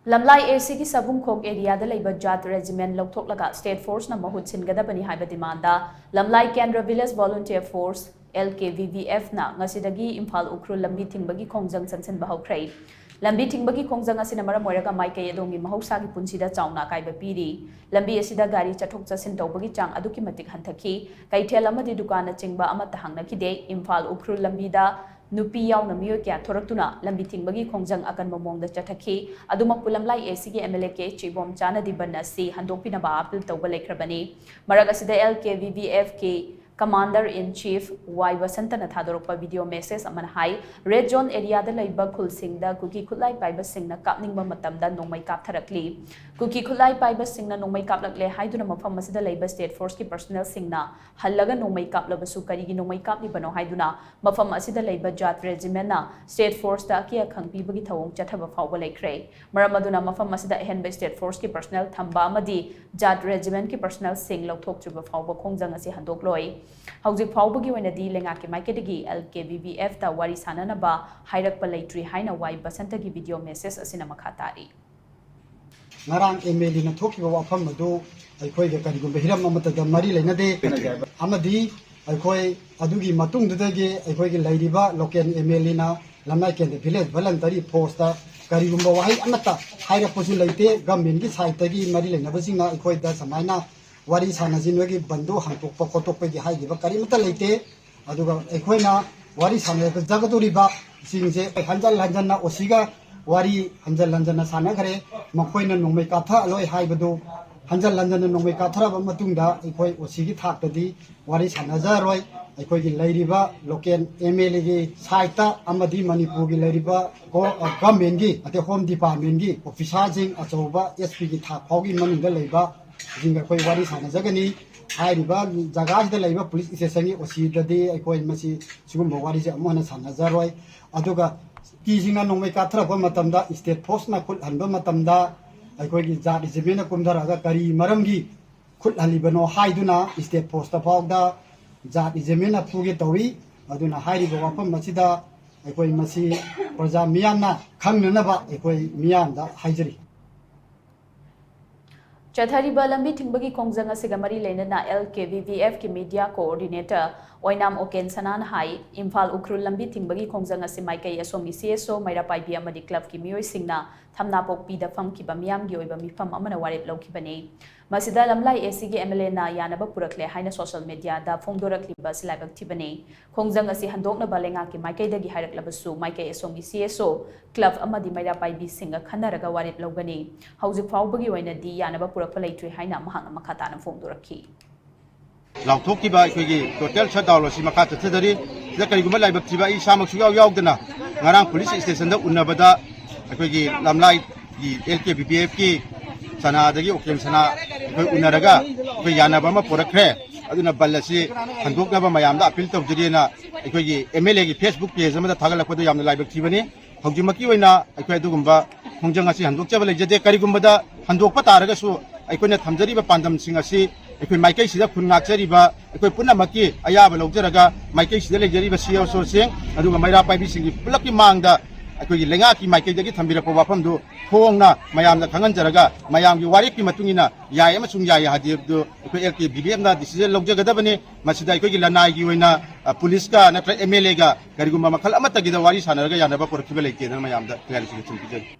lamlai AC ki SABUNGKHOK area da LEIBA jat regiment LOUTHOKKHIGADABANI state force na mahut singadabani haiba demanda lamlai Kendra village volunteer force Lkvvf na ngasidagi IMPHAL UKHRUL lambi THINGBAGI KHONGJANG CHANGSHINBA HOUKHRE lambi THINGBAGI KHONGJANG asina maram oiraga Maikei adongi mahausa gi punsida chauna kaiba piri lambi asida gari chathok chasin tawbagi chang aduki matik hanthaki kaithel amadi dukana chingba amata hangnakide IMPHAL UKHRUL lambi da nupi yauna miyo kya thoraktuna lambi THINGBAGI KHONGJANG akan mamongda chathaki adumak lamlai AC gi MLA ke IBOMCHA na dibana si handoknaba appeal tawba lekrabani marag asida LKVVF ke Commander in Chief Wari Santana Thadorokpa video message aman hai red zone area da LEIBA khulsingda kuki khulai paiba singna kapningba matamda nongmai kaptharakli kuki khulai paiba singna nongmai kaplakle haiduna mafam asida LEIBA state force ki personnel singna hallaga nongmai kaplabasu karigi nongmai kapni bano haiduna mafam asida LEIBA jat regiment na state force da ki khangpi bagi thawong chathaba fawba lekhre maramaduna mafam asida ehenba state force ki personnel thamba amadi jat regiment ki personnel sing lauthok chuba fawba khongjang asi handokloi Hauzik Faubagi Wenadi Leingak Maikei Lkvvf ta Wari Sananaba Hairakpa Leitri Haina Wai Basantagi video message asina makhatari Narang email na thoki wa wafam madu aikoi ga karigum hiram amata ga mari leinade amadi aikoi adugi matung dudage aikoi gi lairiba local email na lamai ken village voluntary force ta karigum wahai amata Hairakpa su leite government gi side tagi mari leina basina aikoi da samaina Wari sanajinwagi bandu hangtokpa khotokpa gi haigiba karimata leite aduga ekhoina wari sanajga jagadoriba singje hanjal lanjanna osiga wari hanjal lanjanna sanakhare makhoina nongmai katha aloi haibadu hanjal lanjanna nongmai katharaba matungda ekhoi osigi thaktadi wari sanajaroi ekhoi gi leiriba local MLA gi saita amadi Manipur gi leiriba government gi ate home department gi officer jing achoba SP gi thak phaugi manungda leiba jinga koi wari sana jagani hairiba jaga da laiba police station gi osi dadi koi masi sugum wari se amana sana jaroi aduga ki jinga nongmai ka thra ko matamda state force na khul hanba matamda koi gi ja regiment kumdara ga kari maram gi khul halibano haiduna state force ta fawda ja regiment na puge tawi aduna hairiba wafam masida koi masi praja miyamna khangnana ba koi miyam da haijari Chathariba lambi THINGBAGI KHONGJANG asiga mari leinana LKVVF ki media coordinator Oinam Oken Sanan hai IMPHAL UKHRUL lambi THINGBAGI KHONGJANG asi Maikei asomi CSO Maira Paibi amadi club ki miyoi singna thamna pokpi da famkiba miyam gi oiba mifam amana warep lawkhibani masida lamlai AC gi MLA na yanaba purakle haina social media da phongdorakliba silaibak thibani khongjang asi handoknaba Leingak ki Maikei dagi hairaklabasu Maikei asomi CSO club amadi Maira Paibi singa khanaraga warep lawgani hauzik faubagi oina di yanaba purakpa Leitri haina mahang makhatana phongdorakhi Lauthokkiba akhoi total shutdown si makha chathadari da kariguma laibak thiba I samak su yaudana ngarang police station da unnabada akhoi lamlai gi LKVVF ki sanadagi okem sana akhoi unaraga akhoi yanaba ma porakre aduna ballasi handoknaba mayamda appeal tawjirina akhoi MLA gi Facebook page amada thagalakpada yamna laibak thibani hojimaki oina akhoi adugumba khongjang asi handokchaba lejade karigumbada handokpa taraga su aikoina thamjariba pandam sing asi akhoi Maikei sida khun ngakjariba akhoi punamaki ayaba lawjaraga Maikei sida lejariba CSO sing aduga Maira Paibi singi pulaki mangda akhoi Leingak ki Maikei dagi thambirapa wafamdu thongna mayamna khanganjaraga mayamgi wariki matungina yai amasung yai hadibdu akhoi LKVVF na decision lawjagadabani masida akhoi lanai gi oina police ka natra MLA ga gariguma makhal amatagi da wari sanaraga yanaba porkiba leite na mayamda clarity chungpijai